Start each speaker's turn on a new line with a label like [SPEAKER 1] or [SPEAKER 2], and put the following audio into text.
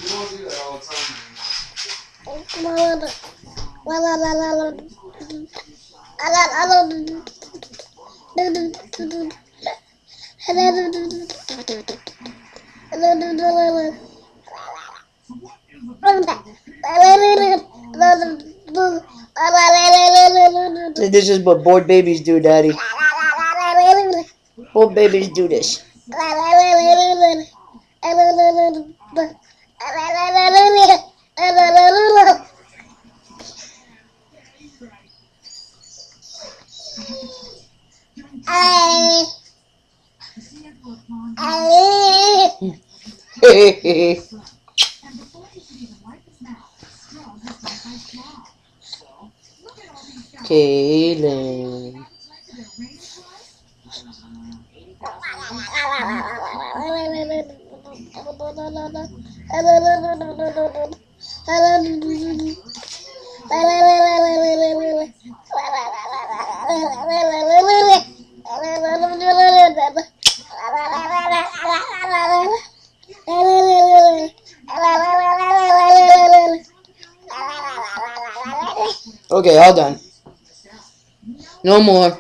[SPEAKER 1] don't do that all the time
[SPEAKER 2] This is what bored babies do, Daddy. Bored babies do this. Kaylin. Okay, all done. No more.